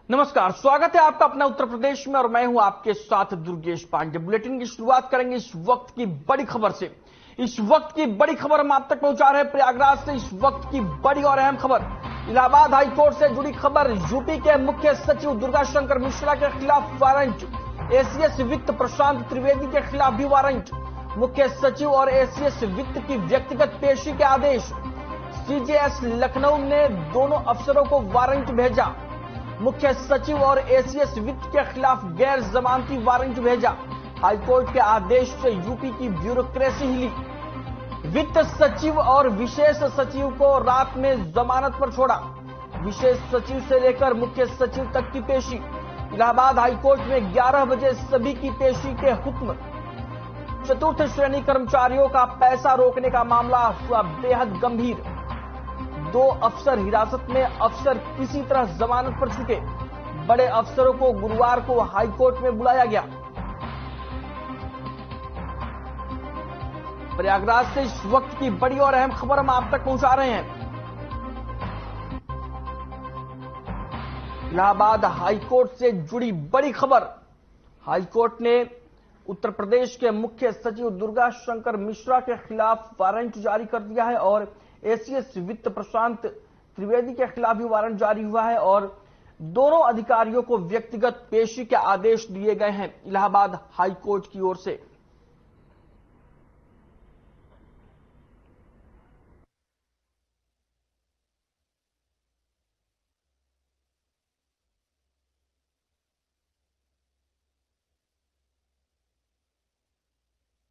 नमस्कार, स्वागत है आपका अपना उत्तर प्रदेश में और मैं हूं आपके साथ दुर्गेश पांडे। बुलेटिन की शुरुआत करेंगे इस वक्त की बड़ी खबर से। इस वक्त की बड़ी खबर हम आप तक पहुंचा रहे हैं प्रयागराज से। इस वक्त की बड़ी और अहम खबर, इलाहाबाद हाईकोर्ट से जुड़ी खबर। यूपी के मुख्य सचिव दुर्गा शंकर मिश्रा के खिलाफ वारंट, एसीएस वित्त प्रशांत त्रिवेदी के खिलाफ भी वारंट। मुख्य सचिव और एसीएस वित्त की व्यक्तिगत पेशी के आदेश। सीजेएस लखनऊ ने दोनों अफसरों को वारंट भेजा। मुख्य सचिव और एसीएस वित्त के खिलाफ गैर जमानती वारंट भेजा। हाईकोर्ट के आदेश से यूपी की ब्यूरोक्रेसी हिली। वित्त सचिव और विशेष सचिव को रात में जमानत पर छोड़ा। विशेष सचिव से लेकर मुख्य सचिव तक की पेशी। इलाहाबाद हाईकोर्ट में 11 बजे सभी की पेशी के हुक्म। चतुर्थ श्रेणी कर्मचारियों का पैसा रोकने का मामला हुआ बेहद गंभीर। 2 अफसर हिरासत में, अफसर किसी तरह जमानत पर छूटे। बड़े अफसरों को गुरुवार को हाईकोर्ट में बुलाया गया। प्रयागराज से इस वक्त की बड़ी और अहम खबर हम आप तक पहुंचा रहे हैं। इलाहाबाद हाईकोर्ट से जुड़ी बड़ी खबर। हाईकोर्ट ने उत्तर प्रदेश के मुख्य सचिव दुर्गा शंकर मिश्रा के खिलाफ वारंट जारी कर दिया है और एसीएस वित्त प्रशांत त्रिवेदी के खिलाफ भी वारंट जारी हुआ है और दोनों अधिकारियों को व्यक्तिगत पेशी के आदेश दिए गए हैं इलाहाबाद हाईकोर्ट की ओर से।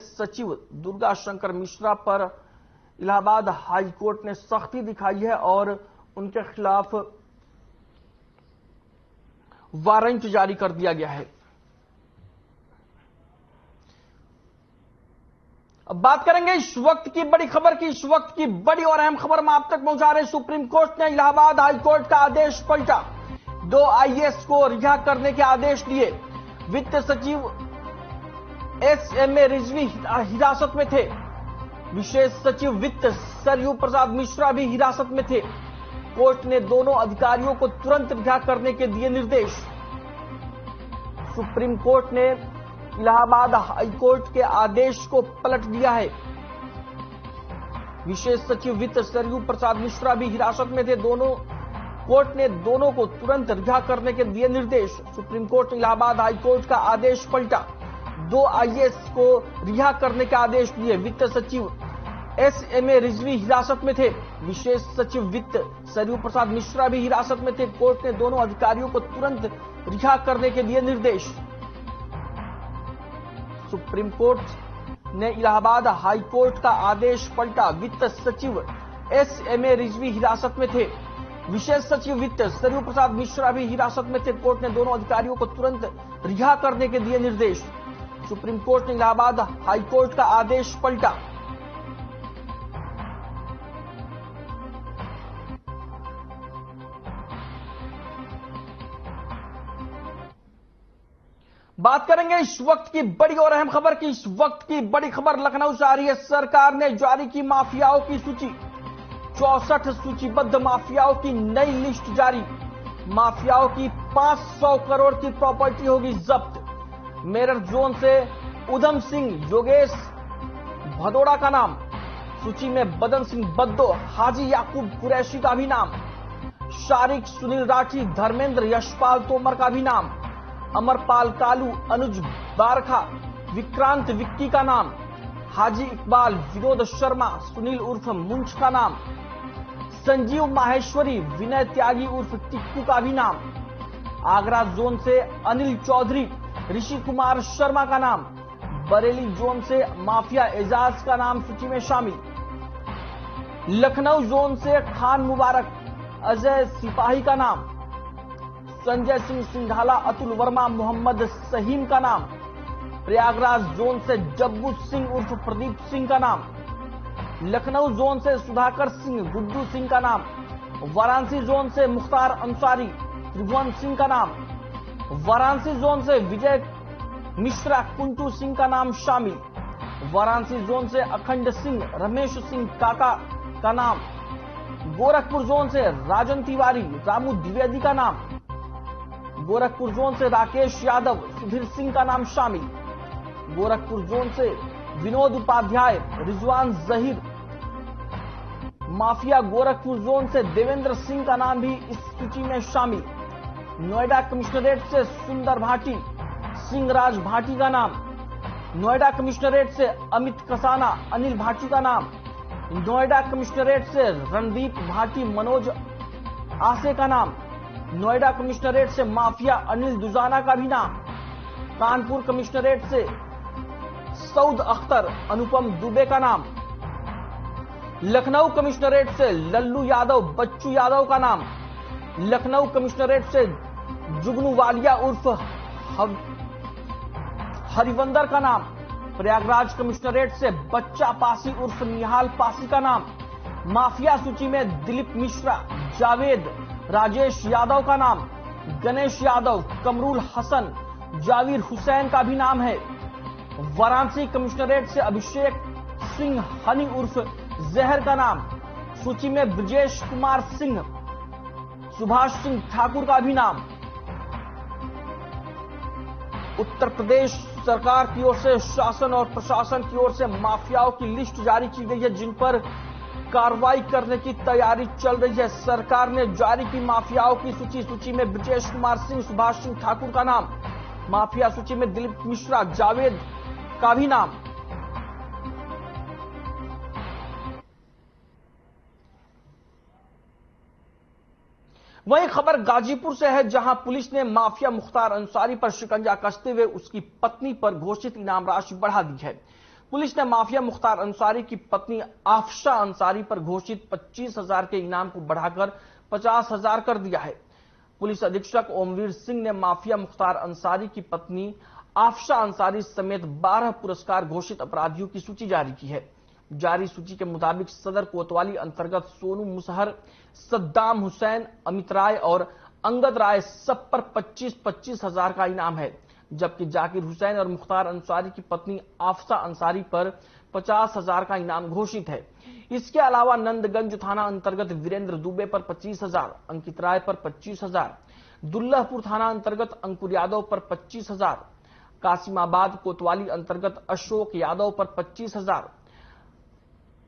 सचिव दुर्गा शंकर मिश्रा पर इलाहाबाद हाईकोर्ट ने सख्ती दिखाई है और उनके खिलाफ वारंट जारी कर दिया गया है। अब बात करेंगे इस वक्त की बड़ी खबर की। इस वक्त की बड़ी और अहम खबर हम आप तक पहुंचा रहे हैं। सुप्रीम कोर्ट ने इलाहाबाद हाईकोर्ट का आदेश पलटा। 2 आईएएस को रिहा करने के आदेश दिए। वित्त सचिव एसएमए रिजवी हिरासत में थे। विशेष सचिव वित्त सरयू प्रसाद मिश्रा भी हिरासत में थे। कोर्ट ने दोनों अधिकारियों को तुरंत रिहा करने के दिए निर्देश। सुप्रीम कोर्ट ने इलाहाबाद हाईकोर्ट के आदेश को पलट दिया है। विशेष सचिव वित्त सरयू प्रसाद मिश्रा भी हिरासत में थे। कोर्ट ने दोनों को तुरंत रिहा करने के दिए निर्देश। सुप्रीम कोर्ट ने इलाहाबाद हाईकोर्ट का आदेश पलटा। 2 आईएएस को रिहा करने के आदेश दिए। वित्त सचिव एसएमए रिजवी हिरासत में थे। विशेष सचिव वित्त सरयू प्रसाद मिश्रा भी हिरासत में थे। कोर्ट ने दोनों अधिकारियों को तुरंत रिहा करने के दिए निर्देश। सुप्रीम कोर्ट ने इलाहाबाद हाईकोर्ट का आदेश पलटा। वित्त सचिव एसएमए रिजवी हिरासत में थे। विशेष सचिव वित्त सरयू प्रसाद मिश्रा भी हिरासत में थे। कोर्ट ने दोनों अधिकारियों को तुरंत रिहा करने के दिए निर्देश। सुप्रीम कोर्ट ने इलाहाबाद हाईकोर्ट का आदेश पलटा। बात करेंगे इस वक्त की बड़ी और अहम खबर की। इस वक्त की बड़ी खबर लखनऊ से आ रही है। सरकार ने जारी की माफियाओं की सूची। 64 सूचीबद्ध माफियाओं की नई लिस्ट जारी। माफियाओं की 500 करोड़ की प्रॉपर्टी होगी जब्त। मेरठ जोन से उधम सिंह योगेश भदौड़ा का नाम। सूची में बदन सिंह बद्दो, हाजी याकूब कुरैशी का भी नाम। शारिक सुनील राठी, धर्मेंद्र यशपाल तोमर का भी नाम। अमरपाल कालू, अनुज बारखा, विक्रांत विक्की का नाम। हाजी इकबाल, विनोद शर्मा, सुनील उर्फ मुंच का नाम। संजीव माहेश्वरी, विनय त्यागी उर्फ टिक्कू का भी नाम। आगरा जोन से अनिल चौधरी, ऋषि कुमार शर्मा का नाम। बरेली जोन से माफिया एजाज का नाम सूची में शामिल। लखनऊ जोन से खान मुबारक, अजय सिपाही का नाम। संजय सिंह सिंघाला, अतुल वर्मा, मोहम्मद सहीम का नाम। प्रयागराज जोन से जब्बू सिंह उर्फ प्रदीप सिंह का नाम। लखनऊ जोन से सुधाकर सिंह, गुड्डू सिंह का नाम। वाराणसी जोन से मुख्तार अंसारी, त्रिभुवन सिंह का नाम। वाराणसी जोन से विजय मिश्रा, कुंटू सिंह का नाम शामिल। वाराणसी जोन से अखंड सिंह, रमेश सिंह काका का नाम। गोरखपुर जोन से राजन तिवारी, रामू द्विवेदी का नाम। गोरखपुर जोन से राकेश यादव, सुधीर सिंह का नाम शामिल। गोरखपुर जोन से विनोद उपाध्याय, रिजवान जहीर। माफिया गोरखपुर जोन से देवेंद्र सिंह का नाम भी इस सूची में शामिल। नोएडा कमिश्नरेट से सुंदर भाटी, सिंहराज भाटी का नाम। नोएडा कमिश्नरेट से अमित कसाना, अनिल भाटी का नाम। नोएडा कमिश्नरेट से रणदीप भाटी, मनोज आसे का नाम। नोएडा कमिश्नरेट से माफिया अनिल दुजाना का भी नाम। कानपुर कमिश्नरेट से सऊद अख्तर, अनुपम दुबे का नाम। लखनऊ कमिश्नरेट से लल्लू यादव, बच्चू यादव का नाम। लखनऊ कमिश्नरेट से जुगनू वालिया उर्फ हरिवंदर का नाम। प्रयागराज कमिश्नरेट से बच्चा पासी उर्फ निहाल पासी का नाम। माफिया सूची में दिलीप मिश्रा, जावेद, राजेश यादव का नाम। गणेश यादव, कमरुल हसन, जावीर हुसैन का भी नाम है। वाराणसी कमिश्नरेट से अभिषेक सिंह हनी उर्फ जहर का नाम। सूची में ब्रजेश कुमार सिंह, सुभाष सिंह ठाकुर का भी नाम। उत्तर प्रदेश सरकार की ओर से शासन और प्रशासन की ओर से माफियाओं की लिस्ट जारी की गई है, जिन पर कार्रवाई करने की तैयारी चल रही है। सरकार ने जारी की माफियाओं की सूची में ब्रजेश कुमार सिंह, सुभाष सिंह ठाकुर का नाम। माफिया सूची में दिलीप मिश्रा, जावेद का भी नाम। वहीं खबर गाजीपुर से है, जहां पुलिस ने माफिया मुख्तार अंसारी पर शिकंजा कसते हुए उसकी पत्नी पर घोषित इनाम राशि बढ़ा दी है। पुलिस ने माफिया मुख्तार अंसारी की पत्नी आफशा अंसारी पर घोषित 25,000 के इनाम को बढ़ाकर 50,000 कर दिया है। पुलिस अधीक्षक ओमवीर सिंह ने माफिया मुख्तार अंसारी की पत्नी आफशा अंसारी समेत 12 पुरस्कार घोषित अपराधियों की सूची जारी की है। जारी सूची के मुताबिक सदर कोतवाली अंतर्गत सोनू मुसहर, सद्दाम हुसैन, अमित राय और अंगद राय सब पर 25,000 का इनाम है, जबकि जाकिर हुसैन और मुख्तार अंसारी की पत्नी आफशा अंसारी पर 50,000 का इनाम घोषित है। इसके अलावा नंदगंज थाना अंतर्गत वीरेंद्र दुबे पर 25,000, अंकित राय पर 25,000, दुल्लहपुर थाना अंतर्गत अंकुर यादव पर 25,000, कासिमाबाद कोतवाली अंतर्गत अशोक यादव पर 25,000,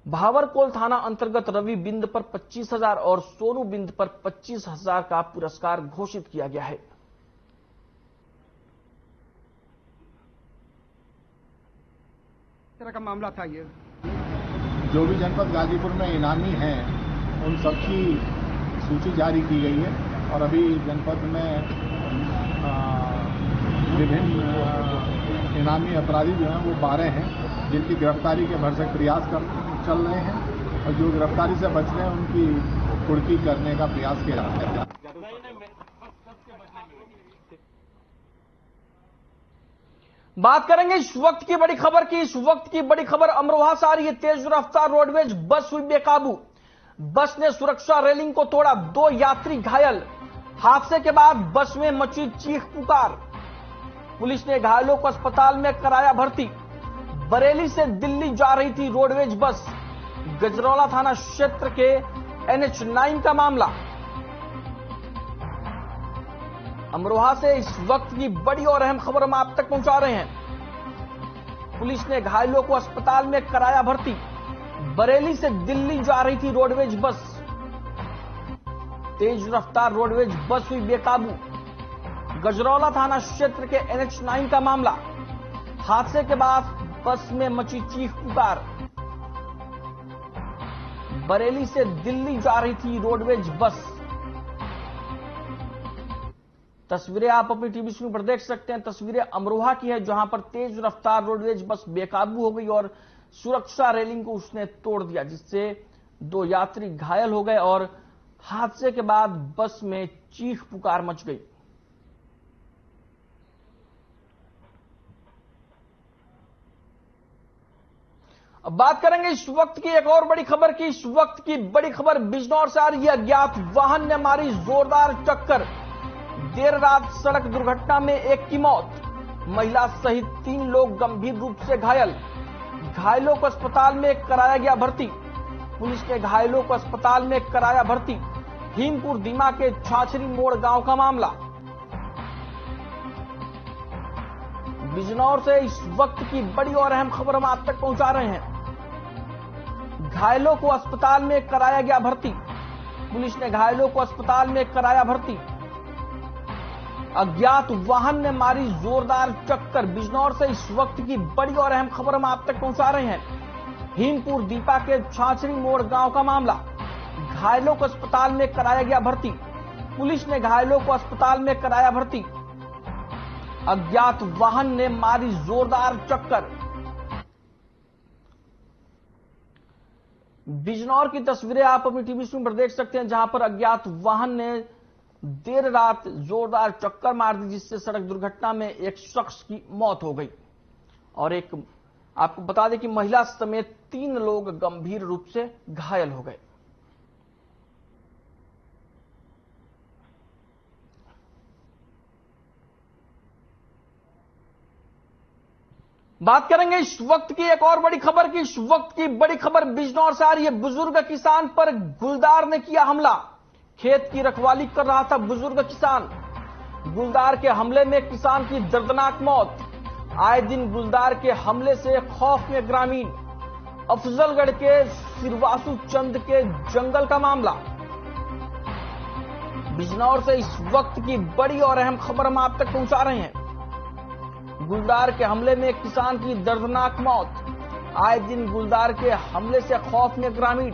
भावरकोल थाना अंतर्गत रवि बिंद पर 25,000 और सोनू बिंद पर 25,000 का पुरस्कार घोषित किया गया है। तरह का मामला था ये। जो भी जनपद गाजीपुर में इनामी हैं उन सबकी सूची जारी की गई है और अभी जनपद में विभिन्न इनामी अपराधी जो हैं वो 12 हैं, जिनकी गिरफ्तारी के भरसक प्रयास चल रहे हैं और जो गिरफ्तारी से बच रहे हैं उनकी कुर्की करने का प्रयास किया जा रहा है। बात करेंगे इस वक्त की बड़ी खबर की। इस वक्त की बड़ी खबर अमरोहा से आ रही है। तेज रफ्तार रोडवेज बस हुई बेकाबू। बस ने सुरक्षा रेलिंग को तोड़ा, 2 यात्री घायल। हादसे के बाद बस में मची चीख पुकार। पुलिस ने घायलों को अस्पताल में कराया भर्ती। बरेली से दिल्ली जा रही थी रोडवेज बस। गजरौला थाना क्षेत्र के NH9 का मामला। अमरोहा से इस वक्त की बड़ी और अहम खबर हम आप तक पहुंचा रहे हैं। पुलिस ने घायलों को अस्पताल में कराया भर्ती। बरेली से दिल्ली जा रही थी रोडवेज बस। तेज रफ्तार रोडवेज बस हुई बेकाबू। गजरौला थाना क्षेत्र के NH9 का मामला। हादसे के बाद बस में मची चीख पुकार। बरेली से दिल्ली जा रही थी रोडवेज बस। तस्वीरें आप अपनी टीवी स्क्रीन पर देख सकते हैं। तस्वीरें अमरोहा की है, जहां पर तेज रफ्तार रोडवेज बस बेकाबू हो गई और सुरक्षा रेलिंग को उसने तोड़ दिया, जिससे 2 यात्री घायल हो गए और हादसे के बाद बस में चीख पुकार मच गई। अब बात करेंगे इस वक्त की एक और बड़ी खबर की। इस वक्त की बड़ी खबर बिजनौर से आ रही है। अज्ञात वाहन ने मारी जोरदार टक्कर। देर रात सड़क दुर्घटना में एक की मौत, महिला सहित 3 लोग गंभीर रूप से घायल। घायलों को अस्पताल में कराया गया भर्ती। पुलिस ने घायलों को अस्पताल में कराया भर्ती। भीमपुर दीमा के छाछरी मोड़ गांव का मामला। बिजनौर से इस वक्त की बड़ी और अहम खबर हम आप तक पहुंचा रहे हैं। घायलों को अस्पताल में कराया गया भर्ती। पुलिस ने घायलों को अस्पताल में कराया भर्ती। अज्ञात वाहन ने मारी जोरदार टक्कर। बिजनौर से इस वक्त की बड़ी और अहम खबर हम आप तक पहुंचा रहे हैं। भीमपुर दीपा के छाछड़ी मोड़ गांव का मामला। घायलों को अस्पताल में कराया गया भर्ती। पुलिस ने घायलों को अस्पताल में कराया भर्ती। अज्ञात वाहन ने मारी जोरदार टक्कर। बिजनौर की तस्वीरें आप अपनी टीवी स्क्रीन पर देख सकते हैं, जहां पर अज्ञात वाहन ने देर रात जोरदार टक्कर मार दी, जिससे सड़क दुर्घटना में एक शख्स की मौत हो गई और आपको बता दें कि महिला समेत 3 लोग गंभीर रूप से घायल हो गए। बात करेंगे इस वक्त की एक और बड़ी खबर की। इस वक्त की बड़ी खबर बिजनौर से आ रही है। बुजुर्ग किसान पर गुलदार ने किया हमला। खेत की रखवाली कर रहा था बुजुर्ग किसान। गुलदार के हमले में किसान की दर्दनाक मौत। आए दिन गुलदार के हमले से खौफ में ग्रामीण। अफजलगढ़ के सिरवासु चंद के जंगल का मामला। बिजनौर से इस वक्त की बड़ी और अहम खबर हम आप तक पहुंचा रहे हैं। गुलदार के हमले में किसान की दर्दनाक मौत। आए दिन गुलदार के हमले से खौफ में ग्रामीण।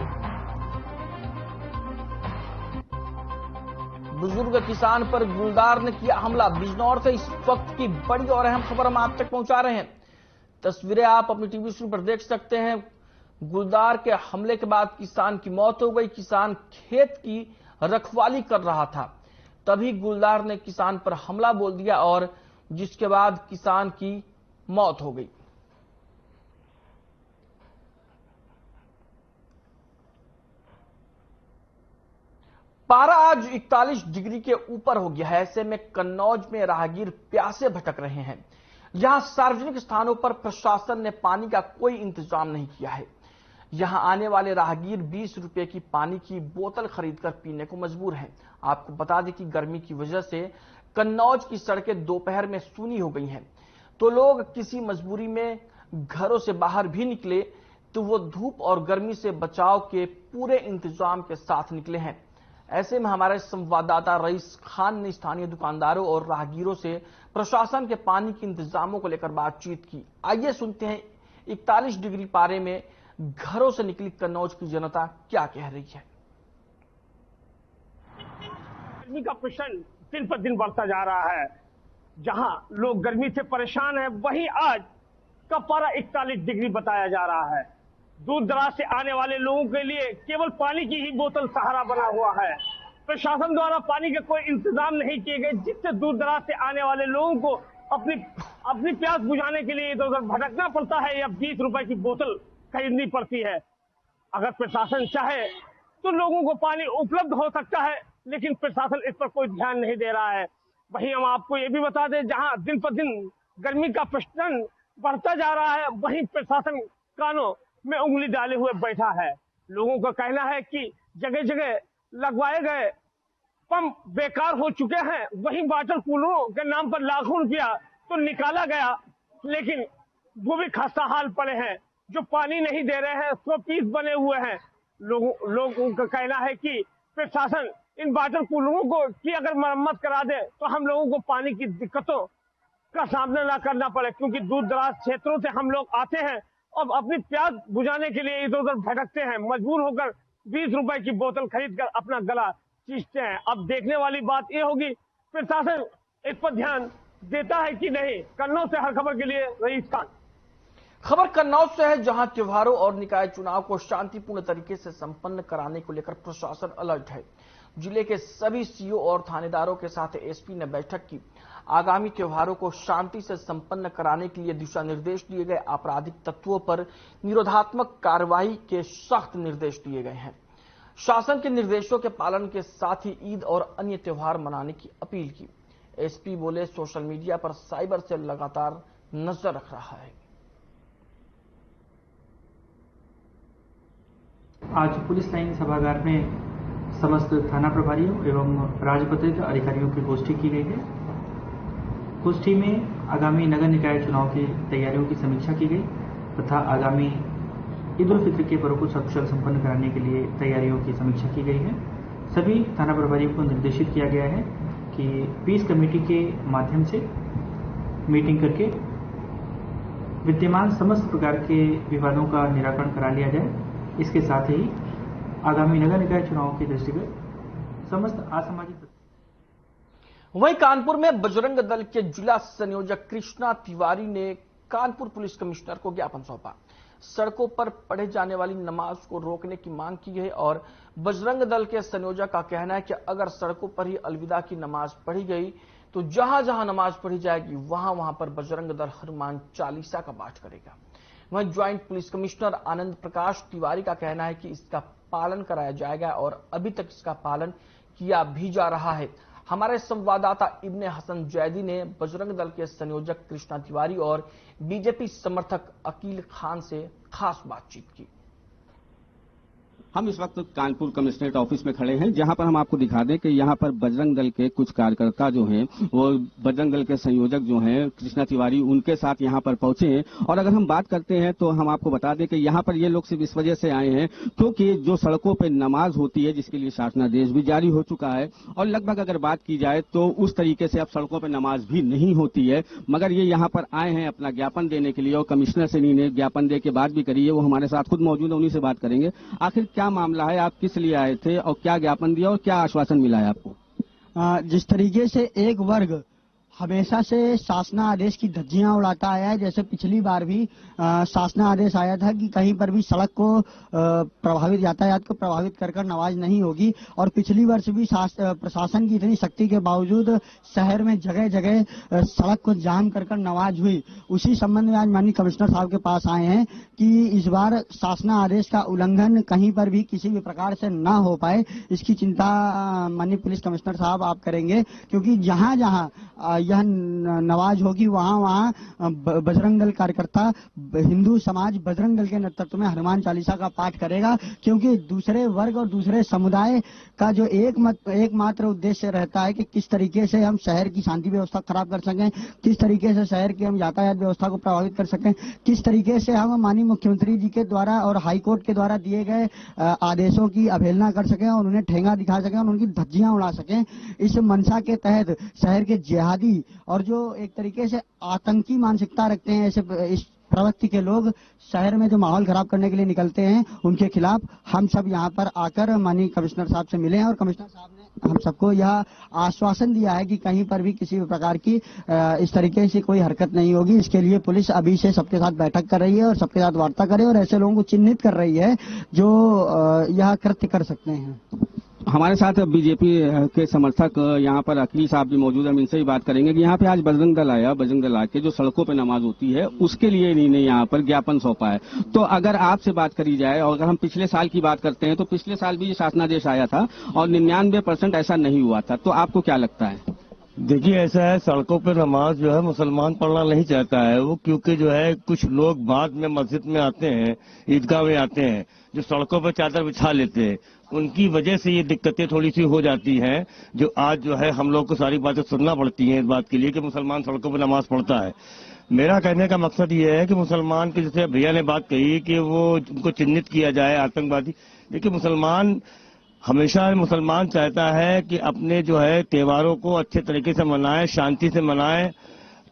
बुजुर्ग किसान पर गुलदार ने किया हमला। बिजनौर से इस वक्त की बड़ी और अहम खबर हम आप तक पहुंचा रहे हैं। तस्वीरें आप अपनी टीवी स्क्रीन पर देख सकते हैं। गुलदार के हमले के बाद किसान की मौत हो गई। किसान खेत की रखवाली कर रहा था, तभी गुलदार ने किसान पर हमला बोल दिया और जिसके बाद किसान की मौत हो गई। पारा आज 41 डिग्री के ऊपर हो गया है। ऐसे में कन्नौज में राहगीर प्यासे भटक रहे हैं। यहां सार्वजनिक स्थानों पर प्रशासन ने पानी का कोई इंतजाम नहीं किया है। यहां आने वाले राहगीर 20 रुपए की पानी की बोतल खरीदकर पीने को मजबूर हैं। आपको बता दें कि गर्मी की वजह से कन्नौज की सड़कें दोपहर में सूनी हो गई हैं, तो लोग किसी मजबूरी में घरों से बाहर भी निकले तो वो धूप और गर्मी से बचाव के पूरे इंतजाम के साथ निकले हैं। ऐसे में हमारे संवाददाता रईस खान ने स्थानीय दुकानदारों और राहगीरों से प्रशासन के पानी के इंतजामों को लेकर बातचीत की। आइए सुनते हैं 41 डिग्री पारे में घरों से निकली कन्नौज की जनता क्या कह रही है। गर्मी का प्रचंड दिन पर दिन बढ़ता जा रहा है। जहां लोग गर्मी से परेशान हैं, वहीं आज का पारा 41 डिग्री बताया जा रहा है। दूर दराज से आने वाले लोगों के लिए केवल पानी की ही बोतल सहारा बना हुआ है। प्रशासन द्वारा पानी के कोई इंतजाम नहीं किए गए, जिससे दूर दराज से आने वाले लोगों को अपनी प्यास बुझाने के लिए इधर उधर भटकना पड़ता है या 20 रुपए की बोतल खरीदनी पड़ती है। अगर प्रशासन चाहे तो लोगों को पानी उपलब्ध हो सकता है, लेकिन प्रशासन इस पर कोई ध्यान नहीं दे रहा है। वहीं हम आपको ये भी बता दें, जहां दिन पर दिन गर्मी का प्रचंड बढ़ता जा रहा है, वहीं प्रशासन कानों में उंगली डाले हुए बैठा है। लोगों का कहना है कि जगह जगह लगवाए गए पंप बेकार हो चुके हैं। वहीं वाटर कूलरों के नाम पर लाखों रुपया तो निकाला गया, लेकिन वो भी खस्ता हाल पड़े हैं। जो पानी नहीं दे रहे हैं, 100 पीस बने हुए हैं। लोगों का कहना है कि प्रशासन इन वाटर कूलरों को की अगर मरम्मत करा दे तो हम लोगों को पानी की दिक्कतों का सामना ना करना पड़े, क्योंकि दूर दराज क्षेत्रों से हम लोग आते हैं और अपनी प्यास बुझाने के लिए इधर उधर भटकते हैं। मजबूर होकर 20 रुपए की बोतल खरीद कर अपना गला चींचते हैं। अब देखने वाली बात यह होगी प्रशासन इस पर ध्यान देता है कि नहीं। कन्नौज से हर खबर के लिए रईस खान। खबर कन्नौज से है, जहां त्योहारों और निकाय चुनाव को शांतिपूर्ण तरीके से संपन्न कराने को लेकर प्रशासन अलर्ट है। जिले के सभी सीओ और थानेदारों के साथ एसपी ने बैठक की। आगामी त्योहारों को शांति से संपन्न कराने के लिए दिशा निर्देश दिए गए। आपराधिक तत्वों पर निरोधात्मक कार्रवाई के सख्त निर्देश दिए गए हैं। शासन के निर्देशों के पालन के साथ ही ईद और अन्य त्योहार मनाने की अपील की। एसपी बोले, सोशल मीडिया पर साइबर सेल लगातार नजर रख रहा है। आज पुलिस लाइन सभागार में समस्त थाना प्रभारियों एवं राजपत्रित अधिकारियों की गोष्ठी की गई है। गोष्ठी में आगामी नगर निकाय चुनाव की तैयारियों की समीक्षा की गई तथा आगामी ईद उल फित्र के पर्व को सकुशल संपन्न कराने के लिए तैयारियों की समीक्षा की गई है। सभी थाना प्रभारियों को निर्देशित किया गया है कि पीस कमेटी के माध्यम से मीटिंग करके विद्यमान समस्त प्रकार के विवादों का निराकरण करा लिया जाए। इसके साथ ही आगामी नगर निकाय चुनाव के दृष्टिगत समस्त असामाजिक। वहीं कानपुर में बजरंग दल के जिला संयोजक कृष्णा तिवारी ने कानपुर पुलिस कमिश्नर को ज्ञापन सौंपा। सड़कों पर पढ़े जाने वाली नमाज को रोकने की मांग की है और बजरंग दल के संयोजक का कहना है कि अगर सड़कों पर ही अलविदा की नमाज पढ़ी गई तो जहां जहां नमाज पढ़ी जाएगी वहां वहां पर बजरंग दल हनुमान चालीसा का पाठ करेगा। वहीं joint police commissioner Anand Prakash Tiwari का कहना है कि इसका पालन कराया जाएगा और अभी तक इसका पालन किया भी जा रहा है। हमारे संवाददाता इब्ने हसन जैदी ने बजरंग दल के संयोजक कृष्णा तिवारी और बीजेपी समर्थक अकील खान से खास बातचीत की। हम इस वक्त कानपुर कमिश्नरेट ऑफिस में खड़े हैं, जहां पर हम आपको दिखा दें कि यहां पर बजरंग दल के कुछ कार्यकर्ता जो हैं वो बजरंग दल के संयोजक जो हैं कृष्णा तिवारी उनके साथ यहां पर पहुंचे हैं। और अगर हम बात करते हैं तो हम आपको बता दें कि यहां पर ये लोग सिर्फ इस वजह से आए हैं क्योंकि जो सड़कों पर नमाज होती है जिसके लिए शासनादेश भी जारी हो चुका है और लगभग अगर बात की जाए तो उस तरीके से अब सड़कों पर नमाज भी नहीं होती है, मगर ये यहाँ पर आए हैं अपना ज्ञापन देने के लिए और कमिश्नर से इन्हें ज्ञापन दे के बात भी करी है। वो हमारे साथ खुद मौजूद है, उन्हीं से बात करेंगे। आखिर क्या मामला है, आप किस लिए आए थे और क्या ज्ञापन दिया और क्या आश्वासन मिला है आपको? जिस तरीके से एक वर्ग हमेशा से शासना आदेश की धज्जियां उड़ाता आया है, जैसे पिछली बार भी शासना आदेश आया था कि कहीं पर भी सड़क को यातायात को प्रभावित कर नमाज नहीं होगी और पिछली वर्ष भी प्रशासन की इतनी सख्ती के बावजूद शहर में जगह जगह सड़क को जाम कर नमाज हुई। उसी संबंध में आज माननीय कमिश्नर साहब के पास आए हैं कि इस बार शासना आदेश का उल्लंघन कहीं पर भी किसी भी प्रकार से न हो पाए, इसकी चिंता माननीय पुलिस कमिश्नर साहब आप करेंगे, क्योंकि जहां जहां यह नमाज होगी वहां वहां बजरंग दल कार्यकर्ता हिंदू समाज बजरंग दल के नेतृत्व में हनुमान चालीसा का पाठ करेगा, क्योंकि दूसरे वर्ग और दूसरे समुदाय का जो एकमात्र उद्देश्य रहता है कि किस तरीके से हम शहर की शांति व्यवस्था खराब कर सकें, किस तरीके से शहर की हम यातायात व्यवस्था को प्रभावित कर सकें, किस तरीके से हम माननीय मुख्यमंत्री जी के द्वारा और हाईकोर्ट के द्वारा दिए गए आदेशों की अवहेलना कर सकें और उन्हें ठेंगा दिखा सकें और उनकी धज्जियां उड़ा सकें। इस मंशा के तहत शहर के जिहादी और जो एक तरीके से आतंकी मानसिकता रखते हैं ऐसे इस प्रवृत्ति के लोग शहर में जो माहौल खराब करने के लिए निकलते हैं, उनके खिलाफ हम सब यहाँ पर आकर माननीय कमिश्नर साहब से मिले हैं और कमिश्नर साहब ने हम सबको यह आश्वासन दिया है कि कहीं पर भी किसी भी प्रकार की इस तरीके से कोई हरकत नहीं होगी। इसके लिए पुलिस अभी से सबके साथ बैठक कर रही है और सबके साथ वार्ता करे और ऐसे लोगों को चिन्हित कर रही है जो यह कृत्य कर सकते हैं। हमारे साथ बीजेपी के समर्थक यहाँ पर अकील साहब भी मौजूद है, हम इनसे ही बात करेंगे कि यहाँ पे आज बजरंग दल आया, बजरंग दल आके जो सड़कों पे नमाज होती है उसके लिए इन्होंने यहाँ पर ज्ञापन सौंपा है। तो अगर आपसे बात करी जाए और अगर हम पिछले साल की बात करते हैं तो पिछले साल भी ये शासनादेश आया था और 99% ऐसा नहीं हुआ था, तो आपको क्या लगता है? देखिए, ऐसा है, सड़कों पे नमाज जो है मुसलमान पढ़ना नहीं चाहता है वो, क्योंकि जो है कुछ लोग बाद में मस्जिद में आते हैं, ईदगाह में आते हैं, जो सड़कों पर चादर बिछा लेते हैं, उनकी वजह से ये दिक्कतें थोड़ी सी हो जाती हैं, जो आज जो है हम लोग को सारी बातें सुनना पड़ती हैं इस बात के लिए कि मुसलमान सड़कों पर नमाज पढ़ता है। मेरा कहने का मकसद ये है कि मुसलमान के, जैसे भैया ने बात कही कि वो उनको चिन्हित किया जाए आतंकवादी। देखिए, मुसलमान चाहता है कि अपने जो है त्योहारों को अच्छे तरीके से मनाए, शांति से मनाए।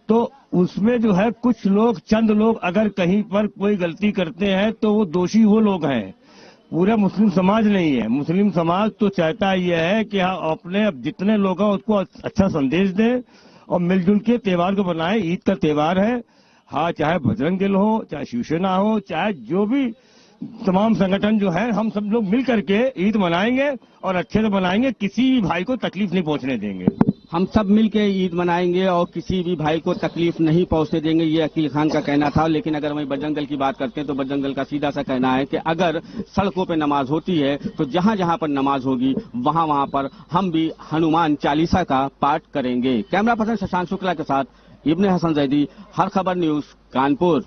तो उसमें जो है कुछ लोग, चंद लोग अगर कहीं पर कोई गलती करते हैं तो वो दोषी वो लोग हैं, पूरा मुस्लिम समाज नहीं है। मुस्लिम समाज तो चाहता यह है कि अपने जितने लोग हैं उसको अच्छा संदेश दें और मिलजुल के त्योहार को बनाए। ईद का त्योहार है, हाँ, चाहे बजरंग दल हो, चाहे शिवसेना हो, चाहे जो भी तमाम संगठन जो है, हम सब लोग मिल करके ईद मनाएंगे और अच्छे से मनाएंगे, किसी भी भाई को तकलीफ नहीं पहुंचने देंगे। हम सब मिलके ईद मनाएंगे और किसी भी भाई को तकलीफ नहीं पहुंचने देंगे, ये अकील खान का कहना था। लेकिन अगर वही बजरंग दल की बात करते हैं तो बजरंग दल का सीधा सा कहना है कि अगर सड़कों पे नमाज होती है तो जहां जहां पर नमाज होगी वहां वहां पर हम भी हनुमान चालीसा का पाठ करेंगे। कैमरा पर्सन शशांक शुक्ला के साथ इब्ने हसन जैदी, हर खबर न्यूज, कानपुर।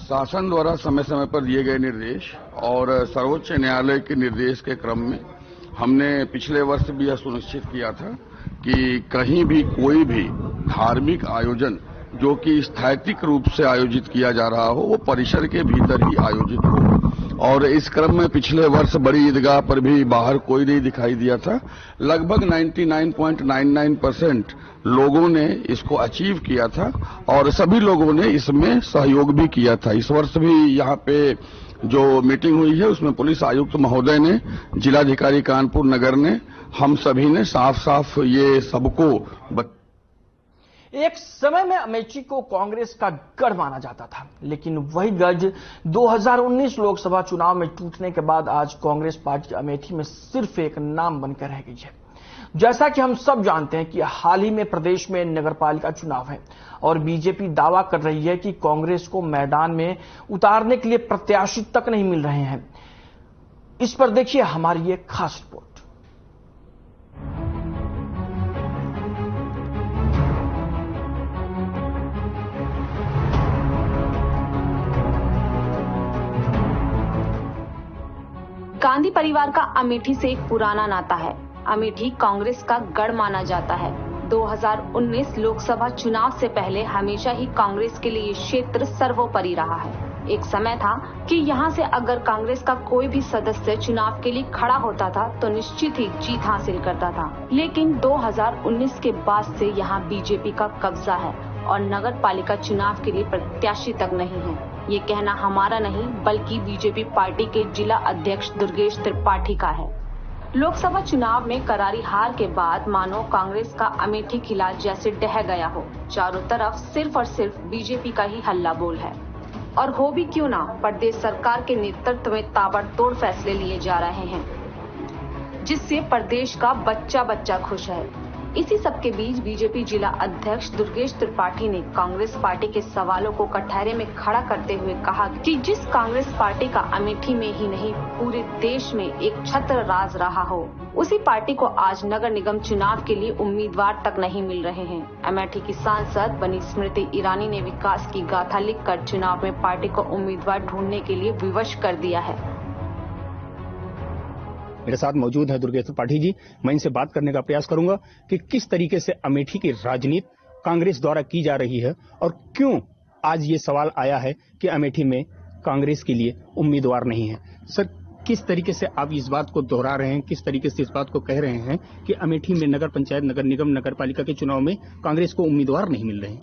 शासन द्वारा समय समय पर दिए गए निर्देश और सर्वोच्च न्यायालय के निर्देश के क्रम में हमने पिछले वर्ष भी यह सुनिश्चित किया था कि कहीं भी कोई भी धार्मिक आयोजन जो कि स्थैतिक रूप से आयोजित किया जा रहा हो वो परिसर के भीतर ही आयोजित हो। और इस क्रम में पिछले वर्ष बड़ी ईदगाह पर भी बाहर कोई नहीं दिखाई दिया था। लगभग 99.99% लोगों ने इसको अचीव किया था और सभी लोगों ने इसमें सहयोग भी किया था। इस वर्ष भी यहाँ पे जो मीटिंग हुई है उसमें पुलिस आयुक्त महोदय ने, जिलाधिकारी कानपुर नगर ने, हम सभी ने साफ साफ ये सबको एक समय में अमेठी को कांग्रेस का गढ़ माना जाता था, लेकिन वही गढ़ 2019 लोकसभा चुनाव में टूटने के बाद आज कांग्रेस पार्टी अमेठी में सिर्फ एक नाम बनकर रह गई है। जैसा कि हम सब जानते हैं कि हाल ही में प्रदेश में नगरपालिका चुनाव है और बीजेपी दावा कर रही है कि कांग्रेस को मैदान में उतारने के लिए प्रत्याशी तक नहीं मिल रहे हैं। इस पर देखिए हमारी ये खास रिपोर्ट। गांधी परिवार का अमेठी से एक पुराना नाता है। अमेठी कांग्रेस का गढ़ माना जाता है। 2019 लोकसभा चुनाव से पहले हमेशा ही कांग्रेस के लिए ये क्षेत्र सर्वोपरि रहा है। एक समय था कि यहाँ से अगर कांग्रेस का कोई भी सदस्य चुनाव के लिए खड़ा होता था तो निश्चित ही जीत हासिल करता था, लेकिन 2019 के बाद से यहाँ बीजेपी का कब्जा है और नगर पालिका चुनाव के लिए प्रत्याशी तक नहीं है। ये कहना हमारा नहीं बल्कि बीजेपी पार्टी के जिला अध्यक्ष दुर्गेश त्रिपाठी का है। लोकसभा चुनाव में करारी हार के बाद मानो कांग्रेस का अमेठी किला जैसे ढह गया हो। चारों तरफ सिर्फ और सिर्फ बीजेपी का ही हल्ला बोल है। और हो भी क्यों ना, प्रदेश सरकार के नेतृत्व में ताबड़तोड़ फैसले लिए जा रहे हैं जिससे प्रदेश का बच्चा बच्चा खुश है। इसी सबके बीच बीजेपी जिला अध्यक्ष दुर्गेश त्रिपाठी ने कांग्रेस पार्टी के सवालों को कटघरे में खड़ा करते हुए कहा कि जिस कांग्रेस पार्टी का अमेठी में ही नहीं पूरे देश में एक छत्र राज रहा हो, उसी पार्टी को आज नगर निगम चुनाव के लिए उम्मीदवार तक नहीं मिल रहे हैं। अमेठी की सांसद बनी स्मृति ईरानी ने विकास की गाथा लिखकर चुनाव में पार्टी को उम्मीदवार ढूंढने के लिए विवश कर दिया है। मेरे साथ मौजूद है दुर्गेश त्रिपाठी जी। मैं इनसे बात करने का प्रयास करूंगा कि किस तरीके से अमेठी की राजनीति कांग्रेस द्वारा की जा रही है और क्यों आज ये सवाल आया है कि अमेठी में कांग्रेस के लिए उम्मीदवार नहीं है। सर, किस तरीके से आप इस बात को दोहरा रहे हैं, किस तरीके से इस बात को कह रहे हैं कि अमेठी में नगर पंचायत, नगर निगम, नगर पालिका के चुनाव में कांग्रेस को उम्मीदवार नहीं मिल रहे हैं?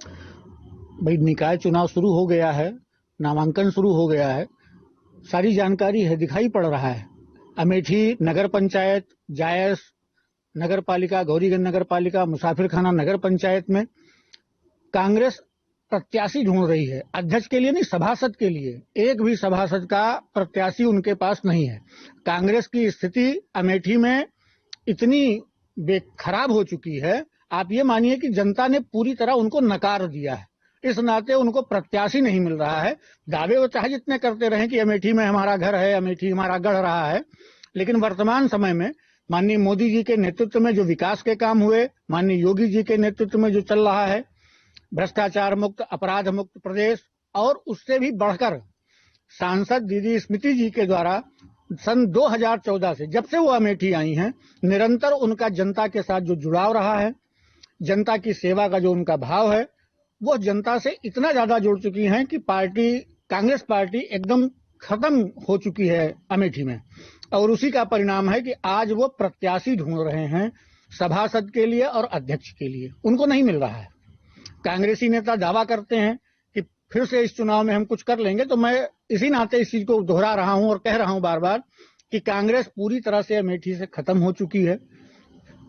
भाई, निकाय चुनाव शुरू हो गया है, नामांकन शुरू हो गया है, सारी जानकारी है, दिखाई पड़ रहा है। अमेठी नगर पंचायत, जायस नगर पालिका, गौरीगंज नगर पालिका, मुसाफिरखाना नगर पंचायत में कांग्रेस प्रत्याशी ढूंढ रही है। अध्यक्ष के लिए नहीं, सभासद के लिए। एक भी सभासद का प्रत्याशी उनके पास नहीं है। कांग्रेस की स्थिति अमेठी में इतनी खराब हो चुकी है, आप ये मानिए कि जनता ने पूरी तरह उनको नकार दिया है। इस नाते उनको प्रत्याशी नहीं मिल रहा है। दावे वो चाहे जितने करते रहे कि अमेठी में हमारा घर है, अमेठी हमारा गढ़ रहा है, लेकिन वर्तमान समय में माननीय मोदी जी के नेतृत्व में जो विकास के काम हुए, माननीय योगी जी के नेतृत्व में जो चल रहा है, भ्रष्टाचार मुक्त, अपराध मुक्त प्रदेश, और उससे भी बढ़कर सांसद दीदी स्मृति जी के द्वारा सन 2014 से जब से वो अमेठी आई हैं, निरंतर उनका जनता के साथ जो जुड़ाव रहा है, जनता की सेवा का जो उनका भाव है, वो जनता से इतना ज्यादा जुड़ चुकी हैं कि कांग्रेस पार्टी एकदम खत्म हो चुकी है अमेठी में। और उसी का परिणाम है कि आज वो प्रत्याशी ढूंढ रहे हैं सभासद के लिए और अध्यक्ष के लिए, उनको नहीं मिल रहा है। कांग्रेसी नेता दावा करते हैं कि फिर से इस चुनाव में हम कुछ कर लेंगे, तो मैं इसी नाते इस चीज को दोहरा रहा हूं और कह रहा हूं बार बार कि कांग्रेस पूरी तरह से अमेठी से खत्म हो चुकी है।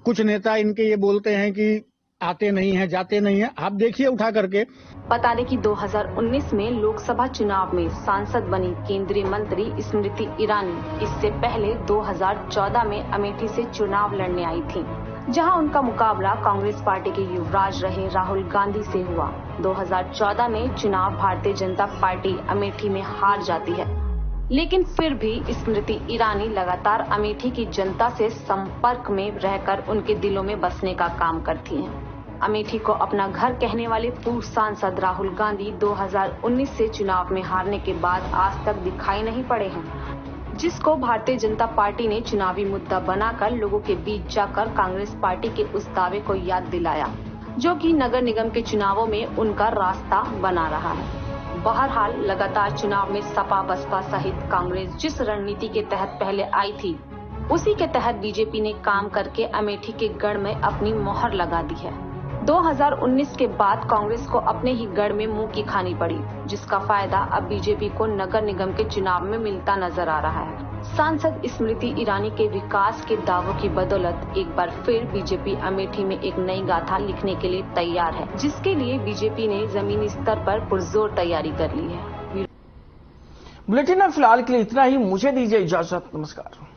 कुछ नेता इनके ये बोलते हैं कि आते नहीं है, जाते नहीं है, आप देखिए उठा करके। बता दें कि 2019 में लोकसभा चुनाव में सांसद बनी केंद्रीय मंत्री स्मृति ईरानी इससे पहले 2014 में अमेठी से चुनाव लड़ने आई थी, जहां उनका मुकाबला कांग्रेस पार्टी के युवराज रहे राहुल गांधी से हुआ। 2014 में चुनाव भारतीय जनता पार्टी अमेठी में हार जाती है, लेकिन फिर भी स्मृति ईरानी लगातार अमेठी की जनता से संपर्क में रहकर उनके दिलों में बसने का काम करती हैं। अमेठी को अपना घर कहने वाले पूर्व सांसद राहुल गांधी 2019 से चुनाव में हारने के बाद आज तक दिखाई नहीं पड़े हैं, जिसको भारतीय जनता पार्टी ने चुनावी मुद्दा बनाकर लोगों के बीच जाकर कांग्रेस पार्टी के उस दावे को याद दिलाया जो कि नगर निगम के चुनावों में उनका रास्ता बना रहा है। बहरहाल लगातार चुनाव में सपा बसपा सहित कांग्रेस जिस रणनीति के तहत पहले आई थी, उसी के तहत बीजेपी ने काम करके अमेठी के गढ़ में अपनी मोहर लगा दी है। 2019 के बाद कांग्रेस को अपने ही गढ़ में मुंह की खानी पड़ी, जिसका फायदा अब बीजेपी को नगर निगम के चुनाव में मिलता नजर आ रहा है। सांसद स्मृति ईरानी के विकास के दावों की बदौलत एक बार फिर बीजेपी अमेठी में एक नई गाथा लिखने के लिए तैयार है, जिसके लिए बीजेपी ने जमीनी स्तर पर पुरजोर तैयारी कर ली है। बुलेटिन में फिलहाल के लिए इतना ही। मुझे दीजिए इजाजत। नमस्कार।